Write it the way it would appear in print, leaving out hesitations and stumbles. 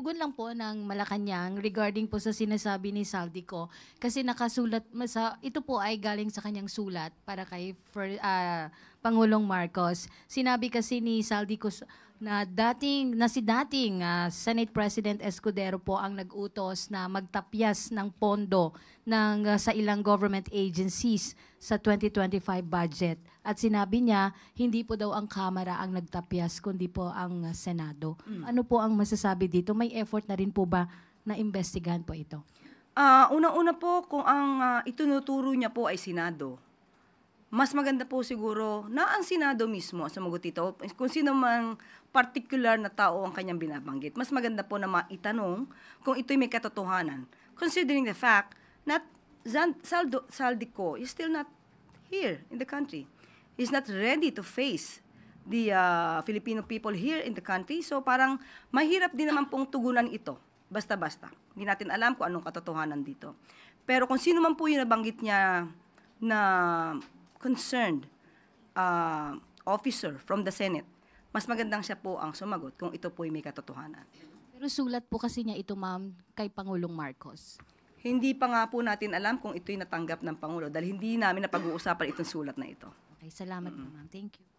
tugon lang po ng Malacanang regarding po sa sinasabi ni Saldico kasi nakasulat ito po ay galing sa kanyang sulat para kay Pangulong Marcos. Sinabi kasi ni Saldico na si dating Senate President Escudero po ang nag-utos na magtapyas ng pondo sa ilang government agencies sa 2025 budget. At sinabi niya, hindi po daw ang Kamara ang nagtapyas, kundi po ang Senado. Ano po ang masasabi dito? May effort na rin po ba na investigahan po ito? Unang-una po, kung ang itinuturo niya po ay Senado, mas maganda po siguro na ang Senado mismo sumagot ito. Kung sino mang particular na tao ang kanyang binabanggit, mas maganda po na maitanong kung ito'y may katotohanan. Considering the fact that Saldico is still not here in the country. He's not ready to face the Filipino people here in the country. So parang mahirap din naman pong tugunan ito. Basta-basta. Hindi natin alam kung anong katotohanan dito. Pero kung sino man po yung nabanggit niya na concerned officer from the Senate, mas magandang siya po ang sumagot kung ito po may katotohanan. Pero sulat po kasi niya ito, ma'am, kay Pangulong Marcos. Hindi pa nga po natin alam kung ito'y natanggap ng Pangulo dahil hindi namin napag-uusapan itong sulat na ito. Okay, salamat po, ma'am. Thank you.